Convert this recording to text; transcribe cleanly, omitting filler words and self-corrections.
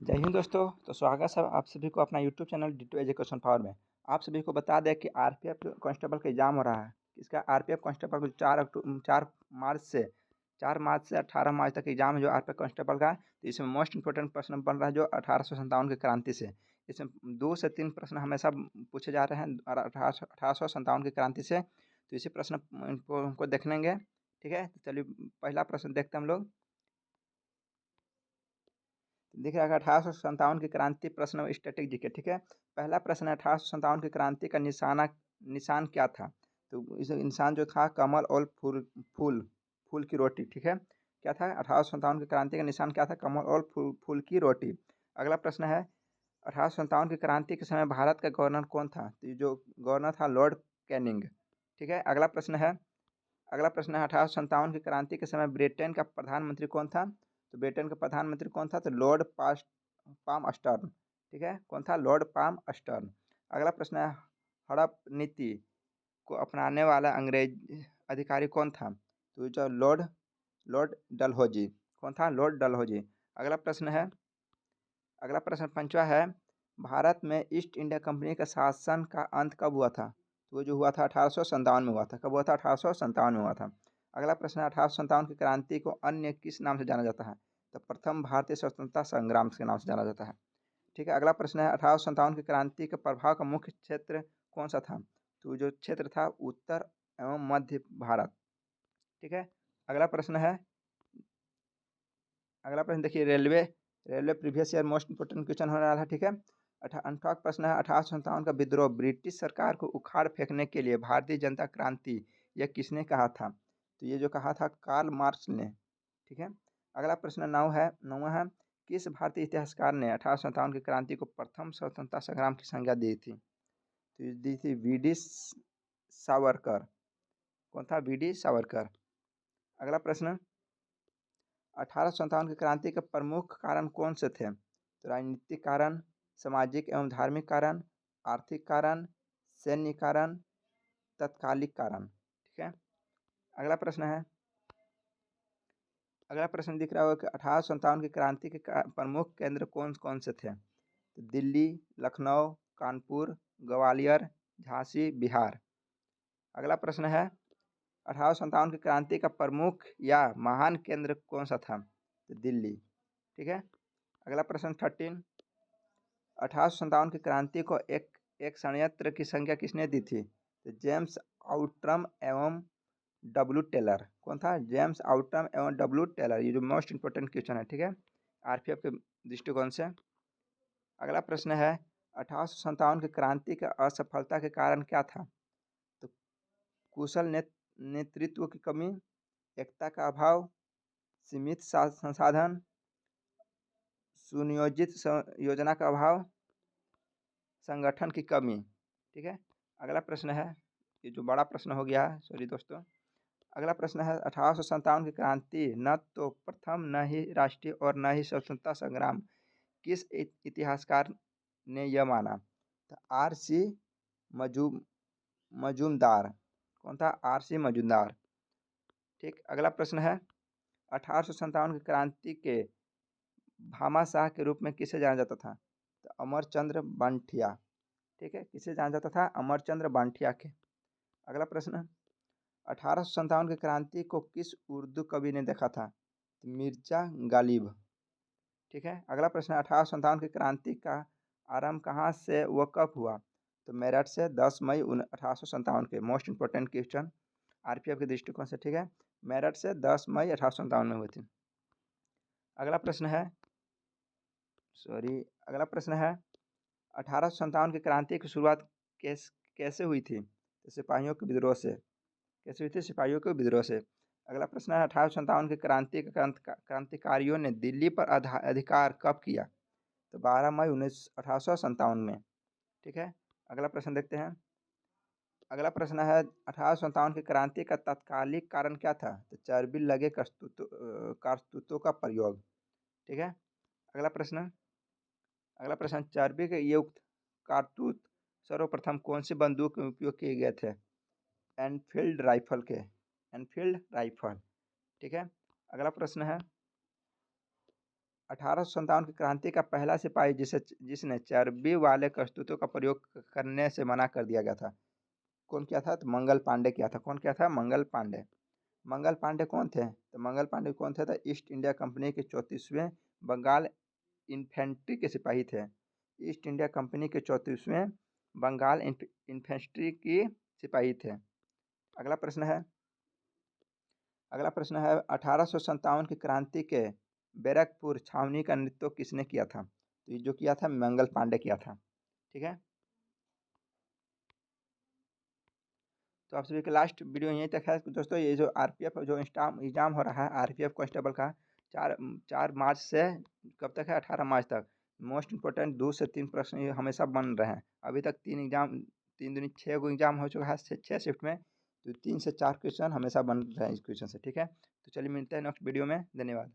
जय हिंद दोस्तों। तो स्वागत है आप सभी को अपना YouTube channel ditto education power में। आप सभी को बता दें कि आरपीएफ कांस्टेबल का एग्ज़ाम हो रहा है। इसका आरपीएफ कांस्टेबल को 4 मार्च से 18 मार्च तक एग्ज़ाम है जो आरपीएफ कांस्टेबल का। तो इसमें मोस्ट इंपॉर्टेंट प्रश्न बन रहा है जो 1857 की क्रांति से। इसमें 2 से 3 प्रश्न हमेशा पूछे जा रहे हैं 1857 की क्रांति से। तो इसी प्रश्न को देख लेंगे। ठीक है, तो चलिए पहला प्रश्न देखते हैं हम लोग। दिख रहा है 1857 की क्रांति प्रश्न स्टैटिक जीके। ठीक है, पहला प्रश्न है 1857 की क्रांति का निशान क्या था। तो इस निशान जो था कमल और फूल की रोटी। ठीक है, क्या था 1857 की क्रांति का निशान क्या था, कमल और फूल की रोटी। अगला प्रश्न है 1857 की क्रांति के समय भारत का गवर्नर कौन था। तो जो गवर्नर था लॉर्ड कैनिंग। ठीक है, अगला प्रश्न है 1857 की क्रांति के समय ब्रिटेन का प्रधानमंत्री कौन था। तो ब्रिटेन का प्रधानमंत्री कौन था, तो लॉर्ड पाम अस्टर्न। ठीक है, कौन था, लॉर्ड पाम अस्टर्न। अगला प्रश्न है हड़प नीति को अपनाने वाला अंग्रेज अधिकारी कौन था। तो जो लॉर्ड डलहौजी। कौन था, लॉर्ड डलहौजी। अगला प्रश्न पंचवा है भारत में ईस्ट इंडिया कंपनी का शासन का अंत कब हुआ था। तो वो जो हुआ था 1857 में हुआ था। कब हुआ था, 1857 में हुआ था। अगला प्रश्न है 1857 की क्रांति को अन्य किस नाम से जाना जाता है। तो प्रथम भारतीय स्वतंत्रता संग्राम के नाम से जाना जाता है। ठीक है, अगला प्रश्न है 1857 की क्रांति के प्रभाव का मुख्य क्षेत्र कौन सा था। तो जो क्षेत्र था उत्तर एवं मध्य भारत। ठीक है, अगला प्रश्न देखिए railway previous year most important question होने वाला है। ठीक है, 8वां प्रश्न है 1857 का विद्रोह ब्रिटिश सरकार को उखाड़ फेंकने के लिए भारतीय जनता क्रांति यह किसने कहा था। तो ये जो कहा था कार्ल मार्क्स ने। ठीक है, अगला प्रश्न 9वां है किस भारतीय इतिहासकार ने 1857 की क्रांति को प्रथम स्वतंत्रता संग्राम की संज्ञा दी थी। तो ये दी थी वी.डी. सावरकर। कौन था, वी.डी. सावरकर। अगला प्रश्न 1857 की क्रांति के प्रमुख कारण कौन से थे। तो राजनीतिक कारण, सामाजिक एवं धार्मिक कारण, आर्थिक कारण, सैन्य कारण, तत्कालिक कारण। ठीक है, अगला प्रश्न दिख रहा होगा कि 1857 की क्रांति के प्रमुख केंद्र कौन कौन से थे। तो दिल्ली, लखनऊ, कानपुर, ग्वालियर, झांसी, बिहार। अगला प्रश्न है 1857 की क्रांति का प्रमुख या महान केंद्र कौन सा था। तो दिल्ली। ठीक है, अगला प्रश्न 13 1857 की क्रांति को एक संयंत्र की संख्या किसने दी थी। तो जेम्स आउट्रम एवं डब्ल्यू टेलर। कौन था, जेम्स आउट्रम एवं डब्ल्यू टेलर। ये जो मोस्ट इंपोर्टेंट क्वेश्चन है। ठीक है, आरपीएफ के दृष्टिकोण से। अगला प्रश्न है 1857 की क्रांति का असफलता के कारण क्या था। तो कुशल नेतृत्व की कमी, एकता का अभाव, सीमित संसाधन, सुनियोजित योजना का अभाव, संगठन की कमी। ठीक है, अगला प्रश्न है, ये जो बड़ा प्रश्न हो गया है, सॉरी दोस्तों। अगला प्रश्न है 1857 की क्रांति न तो प्रथम, न ही राष्ट्रीय और न ही स्वतंत्रता संग्राम किस इतिहासकार ने यह माना। तो आर.सी. मजूमदार। कौन था, आर.सी. मजूमदार। ठीक, अगला प्रश्न है 1857 की क्रांति के भामाशाह के रूप में किसे जाना जाता था। तो अमरचंद्र बांठिया। ठीक है, किसे जाना जाता था, अमरचंद्र बांठिया के। अगला प्रश्न 1857 की क्रांति को किस उर्दू कवि ने देखा था। तो मिर्जा गालिब। ठीक है, अगला प्रश्न 1857 की क्रांति का आरंभ कहाँ से व कब हुआ। तो मेरठ से 10 मई 1857 के। मोस्ट इंपोर्टेंट क्वेश्चन आरपीएफ के दृष्टिकोण से। ठीक है, मेरठ से 10 मई 1857 में हुई थी। अगला प्रश्न है अगला प्रश्न है 1857 की क्रांति की शुरुआत कैसे हुई थी। तो सिपाहियों के विद्रोह से। कैसे हुई थी, सिपाहियों के विद्रोह से। अगला प्रश्न है 1857 की क्रांति के क्रांतिकारियों ने दिल्ली पर अधिकार कब किया। तो 12 मई 1857 में। ठीक है, अगला प्रश्न देखते हैं। अगला प्रश्न है 1857 की क्रांति का तत्कालिक कारण क्या था। तो चर्बी लगे कारतूतों का प्रयोग। ठीक है, अगला प्रश्न चर्बी के युक्त कारतूत सर्वप्रथम कौन सी बंदूक में उपयोग किए गए थे। Enfield rifle. ठीक है, अगला प्रश्न है 1857 की क्रांति का पहला सिपाही जिसने चर्बी वाले कस्तूतों का प्रयोग करने से मना कर दिया गया था, कौन किया था? तो मंगल पांडे किया था। कौन किया था? मंगल पांडे। मंगल पांडे कौन थे? तो मंगल पांडे कौन थे? तो ईस्ट इंडिया कंपनी के 34वें बंगाल इन्फेंट्री के सिपाही थे। ईस्ट इंडिया कंपनी के 34वें बंगाल इन्फेंट्री की सिपाही थे। अगला प्रश्न है 1857 की क्रांति के बैरकपुर छावनी का नेतृत्व किसने किया था? तो ये जो किया था मंगल पांडे किया था। ठीक है, तो आप सभी का लास्ट वीडियो यहीं तक है दोस्तों। ये जो आरपीएफ जो एग्जाम हो रहा है आरपीएफ कांस्टेबल का 4 मार्च से कब तक है? 18 मार्च तक। मोस्ट इंपॉर्टेंट 2 से 3 प्रश्न ये हमेशा बन रहे हैं। अभी तक 3 गो एग्जाम हो चुका है 6 शिफ्ट में, तो 3 से 4 क्वेश्चन हमेशा बन रहे हैं इस क्वेश्चन से। ठीक है, तो चलिए मिलते हैं नेक्स्ट वीडियो में। धन्यवाद।